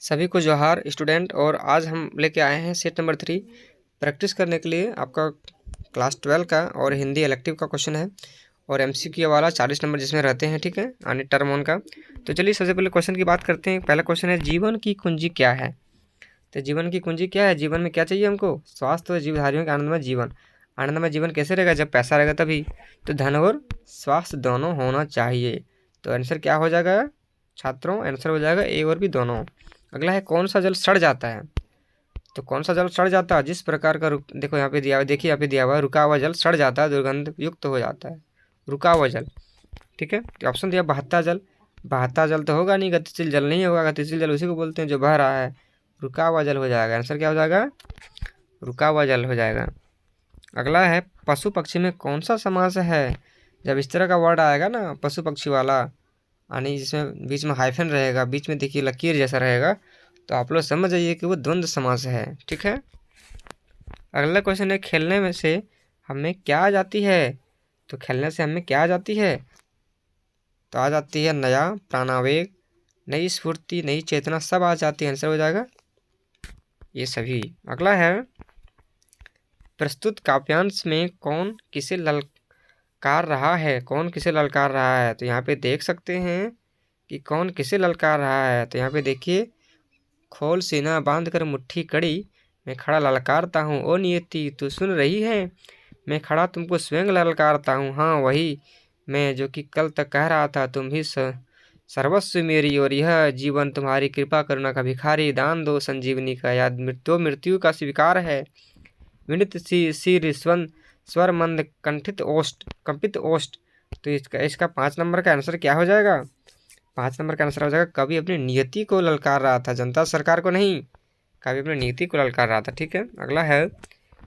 सभी को जोहार स्टूडेंट। और आज हम लेके आए हैं सेट नंबर 3 प्रैक्टिस करने के लिए। आपका क्लास 12 का और हिंदी इलेक्टिव का क्वेश्चन है और एमसीक्यू वाला 40 नंबर जिसमें रहते हैं, ठीक है, यानी टर्म 1 का। तो चलिए सबसे पहले क्वेश्चन की बात करते हैं। पहला क्वेश्चन है, जीवन की कुंजी क्या है। तो जीवन की कुंजी क्या है, जीवन में क्या चाहिए हमको, स्वास्थ्य और जीवधारियों के आनंदमय जीवन। आनंदमय जीवन कैसे रहेगा, जब पैसा रहेगा तभी। तो धन और स्वास्थ्य दोनों होना चाहिए। तो आंसर क्या हो जाएगा छात्रों, आंसर हो जाएगा ए और बी दोनों। अगला है, कौन सा जल सड़ जाता है। तो कौन सा जल सड़ जाता है, जिस प्रकार का देखो यहाँ पे दिया हुआ, देखिए यहाँ पे दिया हुआ है, रुका हुआ जल सड़ जाता है, दुर्गंध युक्त हो जाता है, रुका हुआ जल, ठीक है। तो ऑप्शन दिया बहता जल। बहता जल तो होगा नहीं, गतिशील जल नहीं होगा। गतिशील जल उसी को बोलते हैं जो बह रहा है। रुका हुआ जल हो जाएगा, आंसर क्या हो जाएगा, रुका हुआ जल हो जाएगा। अगला है, पशु पक्षी में कौन सा समास है। जब इस तरह का वर्ड आएगा ना पशु पक्षी वाला, यानी जिसमें बीच में हाइफन रहेगा, बीच में देखिए लकीर जैसा रहेगा, तो आप लोग समझ जाइए कि वो द्वंद्व समास है, ठीक है। अगला क्वेश्चन है, खेलने में से हमें क्या आ जाती है। तो खेलने से हमें क्या आ जाती है, तो आ जाती है नया प्राणावेग, नई स्फूर्ति, नई चेतना, सब आ जाती है। आंसर हो जाएगा ये सभी। अगला है, प्रस्तुत काव्यांश में कौन किसे ललकार रहा है। कौन किसे ललकार रहा है, तो यहाँ पे देख सकते हैं कि कौन किसे ललकार रहा है। तो यहाँ पे देखिए, खोल सीना बांध कर मुट्ठी कड़ी, मैं खड़ा ललकारता हूँ ओ नियति तू सुन रही है, मैं खड़ा तुमको स्वयं ललकारता हूँ, हाँ वही मैं जो कि कल तक कह रहा था, तुम ही सर्वस्व मेरी और यह जीवन तुम्हारी कृपा करुणा का भिखारी, दान दो संजीवनी का, याद मृत्यु का स्वीकार है, विनित सी स्वर मंद कंठित ओष्ठ कंपित ओष्ठ। तो इसका 5 नंबर का आंसर क्या हो जाएगा, 5 नंबर का आंसर हो जाएगा, कवि अपनी नियति को ललकार रहा था, जनता सरकार को नहीं, कवि अपनी नीति को ललकार रहा था, ठीक है। अगला है,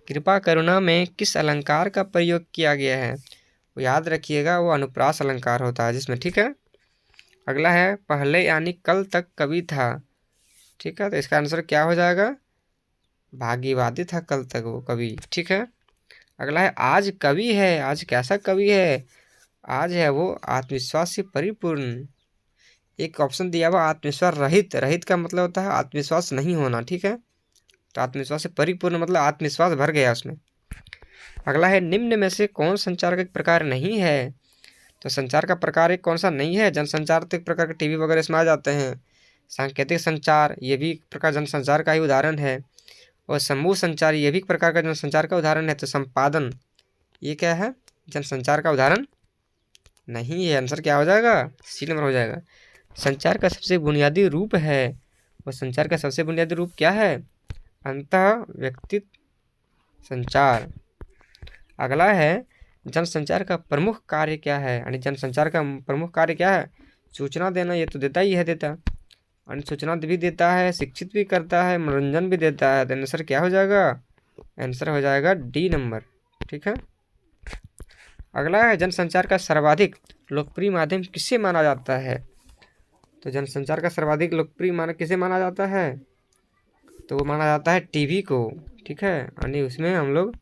कृपा करुणा में किस अलंकार का प्रयोग किया गया है। वो याद रखिएगा, वो अनुप्रास अलंकार होता है जिसमें, ठीक है। अगला है, पहले यानी कल तक कवि था, ठीक है। तो इसका आंसर क्या हो जाएगा, भाग्यवादी था कल तक वो कवि, ठीक है। अगला है, आज कवि है। आज कैसा कवि है, आज है वो आत्मविश्वास से परिपूर्ण। एक ऑप्शन दिया हुआ आत्मविश्वास रहित, रहित का मतलब होता है आत्मविश्वास नहीं होना, ठीक है। तो आत्मविश्वास से परिपूर्ण मतलब आत्मविश्वास भर गया उसमें। अगला है, निम्न में से कौन संचार का एक प्रकार नहीं है। तो संचार का प्रकार एक कौन सा नहीं है, जनसंचार तो एक प्रकार के टीवी वगैरह इसमें आ जाते हैं। सांकेतिक संचार ये भी एक प्रकार जनसंचार का ही उदाहरण है, और समूह संचार ये भी एक प्रकार का जनसंचार का उदाहरण है। तो संपादन ये क्या है, जनसंचार का उदाहरण नहीं है। आंसर क्या हो जाएगा, सी नंबर हो जाएगा। संचार का सबसे बुनियादी रूप है, और संचार का सबसे बुनियादी रूप क्या है, अंतः व्यक्तित्व संचार। अगला है, जनसंचार का प्रमुख कार्य क्या है, यानी जनसंचार का प्रमुख कार्य क्या है, सूचना देना। ये तो देता ही है, देता यानी सूचना भी देता है, शिक्षित भी करता है, मनोरंजन भी देता है। तो आंसर क्या हो जाएगा, आंसर हो जाएगा डी नंबर, ठीक है। अगला है, जनसंचार का सर्वाधिक लोकप्रिय माध्यम किसे माना जाता है। तो जनसंचार का सर्वाधिक लोकप्रिय माना किसे माना जाता है, तो वो माना जाता है टीवी को, ठीक है। यानी उसमें हम लोग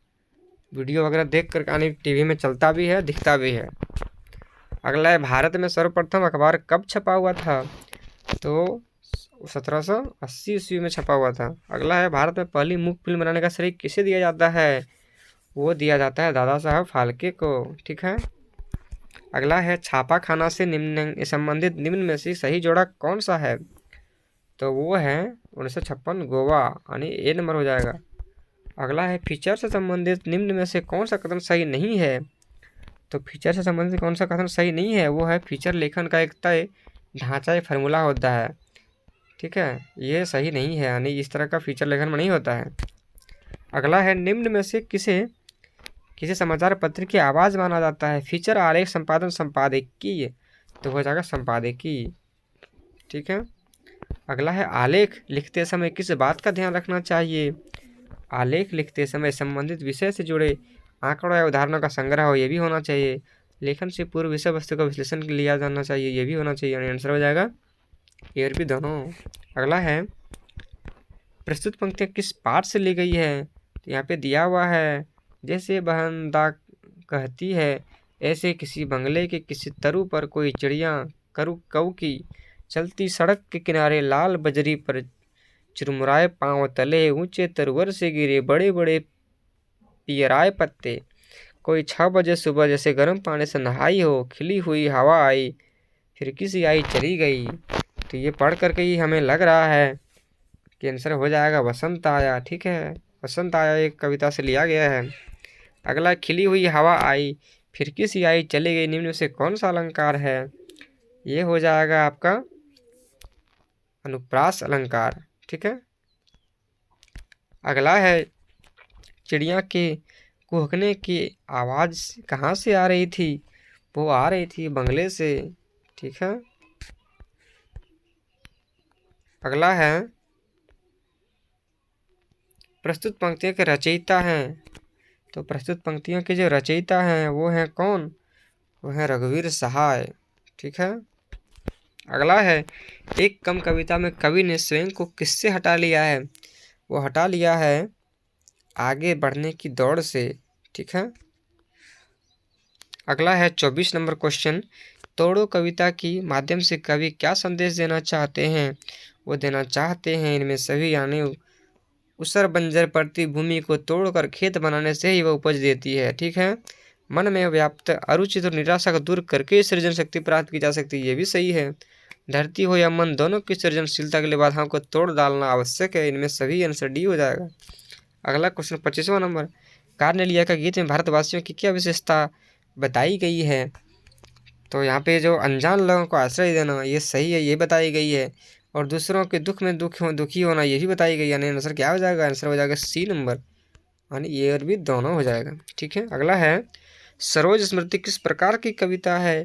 वीडियो वगैरह देख कर, यानी टीवी में चलता भी है, दिखता भी है। अगला है, भारत में सर्वप्रथम अखबार कब छपा हुआ था। तो 1780 ईस्वी में छपा हुआ था। अगला है, भारत में पहली मूक फिल्म बनाने का श्रेय किसे दिया जाता है। वो दिया जाता है दादा साहब फाल्के को, ठीक है। अगला है, छापा खाना से निम्न संबंधित निम्न में से सही जोड़ा कौन सा है। तो वो है 1956 गोवा, यानी ए नंबर हो जाएगा। अगला है, फीचर से संबंधित निम्न में से कौन सा कथन सही नहीं है। तो फीचर से संबंधित कौन सा कथन सही नहीं है, वो है फीचर लेखन का एक तय ढांचा या फार्मूला होता है, ठीक है। ये सही नहीं है, यानी इस तरह का फीचर लेखन में नहीं होता है। अगला है, निम्न में से किसे किसी समाचार पत्र की आवाज़ माना जाता है। फीचर, आलेख, संपादन, संपादकीय। तो हो जाएगा संपादकीय, ठीक है। अगला है, आलेख लिखते समय किस बात का ध्यान रखना चाहिए। आलेख लिखते समय संबंधित विषय से जुड़े आंकड़ों या उदाहरणों का संग्रह हो, ये भी होना चाहिए। लेखन से पूर्व विषय वस्तु का विश्लेषण लिया जाना चाहिए, ये भी होना चाहिए। यानी आंसर हो जाएगा ए और बी दोनों। अगला है, प्रस्तुत पंक्तियाँ किस पाठ से ली गई है। तो यहाँ पे दिया हुआ है, जैसे बहनदा कहती है, ऐसे किसी बंगले के किसी तरु पर कोई चिड़िया कऊ की, चलती सड़क के किनारे लाल बजरी पर चुरमुराए पांव तले, ऊंचे तरवर से गिरे बड़े बड़े पियराए पत्ते। कोई 6 बजे सुबह जैसे गर्म पानी से नहाई हो, खिली हुई हवा आई, फिर किसी आई चली गई। तो ये पढ़ करके ही हमें लग रहा है कि आंसर हो जाएगा वसंत आया। ठीक है, वसंत आया एक कविता से लिया गया है। अगला, खिली हुई हवा आई, फिर किसी आई चली गई, निम्न में से कौन सा अलंकार है? ये हो जाएगा आपका अनुप्रास अलंकार। ठीक है। अगला है, चिड़िया के कुहकने की आवाज कहाँ से आ रही थी? वो आ रही थी बंगले से। ठीक है। अगला है, प्रस्तुत पंक्तियों के रचयिता हैं। तो प्रस्तुत पंक्तियों के जो रचयिता हैं वो हैं कौन? वो हैं रघुवीर सहाय। ठीक है। अगला है, एक कम कविता में कवि ने स्वयं को किससे हटा लिया है? वो हटा लिया है आगे बढ़ने की दौड़ से। ठीक है। अगला है 24 नंबर क्वेश्चन, तोड़ो कविता की माध्यम से कवि क्या संदेश देना चाहते हैं? वो देना चाहते हैं इनमें सभी यानी उसर बंजर पड़ती भूमि को तोड़कर खेत बनाने से ही वह उपज देती है। ठीक है। मन में व्याप्त अरुचि और निराशा को दूर करके सृजन शक्ति प्राप्त की जा सकती है। ये भी सही है। धरती हो या मन, दोनों की सृजनशीलता के लिए बाधाओं को तोड़ डालना आवश्यक है। इनमें सभी आंसर डी हो जाएगा। अगला क्वेश्चन 25वां नंबर, कार्नेलिया का गीत में भारतवासियों की क्या विशेषता बताई गई है? तो यहाँ पे जो अनजान लोगों को आश्रय देना ये सही है, ये बताई गई है। और दूसरों के दुख में दुखी होना ये भी बताई गई है। यानी आंसर क्या हो जाएगा? आंसर हो जाएगा सी नंबर, यानी ये और भी दोनों हो जाएगा। ठीक है। अगला है, सरोज स्मृति किस प्रकार की कविता है?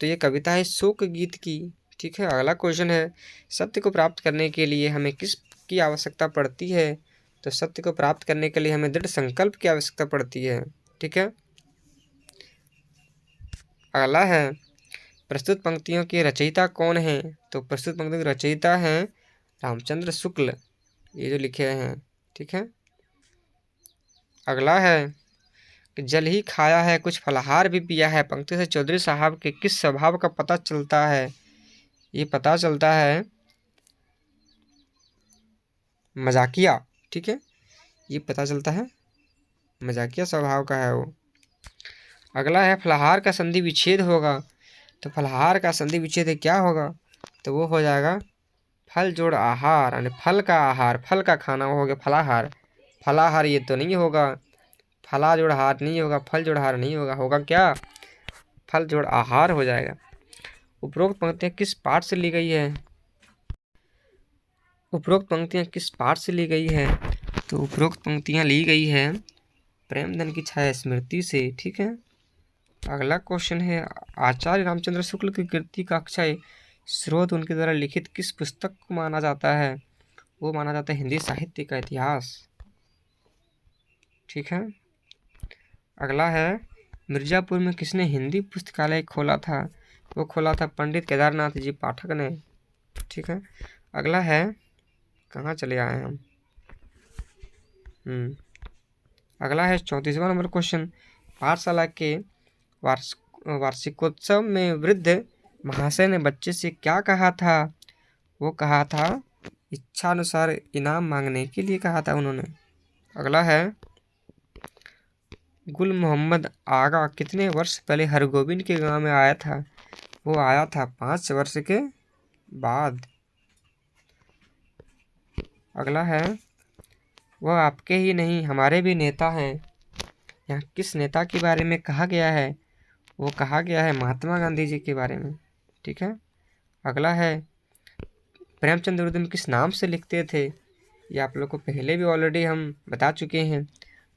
तो ये कविता है शोक गीत की। ठीक है। अगला क्वेश्चन है, सत्य को प्राप्त करने के लिए हमें किस की आवश्यकता पड़ती है? तो सत्य को प्राप्त करने के लिए हमें दृढ़ संकल्प की आवश्यकता पड़ती है। ठीक है। अगला है, प्रस्तुत पंक्तियों के रचयिता कौन हैं? तो प्रस्तुत पंक्तियों के रचयिता हैं रामचंद्र शुक्ल, ये जो लिखे हैं। ठीक है। अगला है कि जल ही खाया है कुछ फलाहार भी पिया है, पंक्ति से चौधरी साहब के किस स्वभाव का पता चलता है? ये पता चलता है मजाकिया। ठीक है। ये पता चलता है मजाकिया स्वभाव का है वो। अगला है, फलाहार का संधि विच्छेद होगा। तो फलाहार का संधि विच्छेद क्या होगा? तो वो हो जाएगा फल जोड़ आहार, यानी फल का आहार, फल का खाना, वो हो गया फलाहार। फलाहार ये तो नहीं होगा, फला जोड़ हार नहीं होगा, फल जोड़ हार नहीं होगा, होगा क्या? फल जोड़ आहार हो जाएगा। उपरोक्त पंक्तियां किस पाठ से ली गई है? उपरोक्त पंक्तियां किस पाठ से ली गई है? तो उपरोक्त पंक्तियां ली गई है प्रेमधन की छाया स्मृति से। ठीक है। अगला क्वेश्चन है, आचार्य रामचंद्र शुक्ल की कृति का अक्षय स्रोत उनके द्वारा लिखित किस पुस्तक को माना जाता है? वो माना जाता है हिंदी साहित्य का इतिहास। ठीक है। अगला है, मिर्जापुर में किसने हिंदी पुस्तकालय खोला था? वो खोला था पंडित केदारनाथ जी पाठक ने। ठीक है। अगला है, कहाँ चले आए हम? अगला है 34वां नंबर क्वेश्चन, पाठशाला के वार्षिकोत्सव में वृद्ध महाशय ने बच्चे से क्या कहा था? वो कहा था इच्छानुसार इनाम मांगने के लिए कहा था उन्होंने। अगला है, गुल मोहम्मद आगा कितने वर्ष पहले हरगोबिंद के गांव में आया था? वो आया था 5 वर्ष के बाद। अगला है, वह आपके ही नहीं हमारे भी नेता हैं। यहाँ किस नेता के बारे में कहा गया है? वो कहा गया है महात्मा गांधी जी के बारे में। ठीक है। अगला है, प्रेमचंद उर्दू में किस नाम से लिखते थे? ये आप लोग को पहले भी ऑलरेडी हम बता चुके हैं।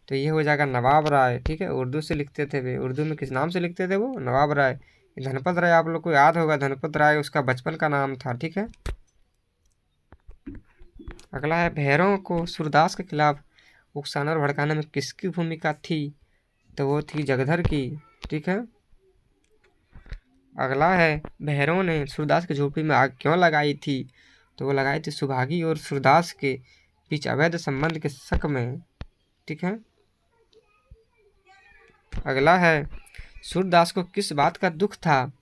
तो ये हो जाएगा नवाब राय। ठीक है। उर्दू से लिखते थे वे। उर्दू में किस नाम से लिखते थे? वो नवाब राय। धनपत राय आप लोग को याद होगा, धनपत राय उसका बचपन का नाम था। ठीक है। अगला है, भैरव को सूरदास के खिलाफ उकसाना और भड़काने में किसकी भूमिका थी? तो वो थी जगधर की। ठीक है। अगला है, भैरव ने सूरदास की झोपड़ी में आग क्यों लगाई थी? तो वो लगाई थी सुभागी और सूरदास के बीच अवैध संबंध के शक में। ठीक है। अगला है, सूरदास को किस बात का दुख था?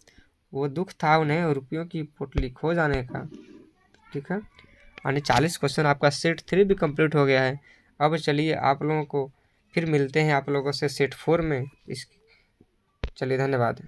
वो दुख था उन्हें रुपयों की पोटली खो जाने का। ठीक है। यानी 40 क्वेश्चन आपका सेट 3 भी कंप्लीट हो गया है। अब चलिए आप लोगों को फिर मिलते हैं आप लोगों से सेट 4 में। चलिए धन्यवाद।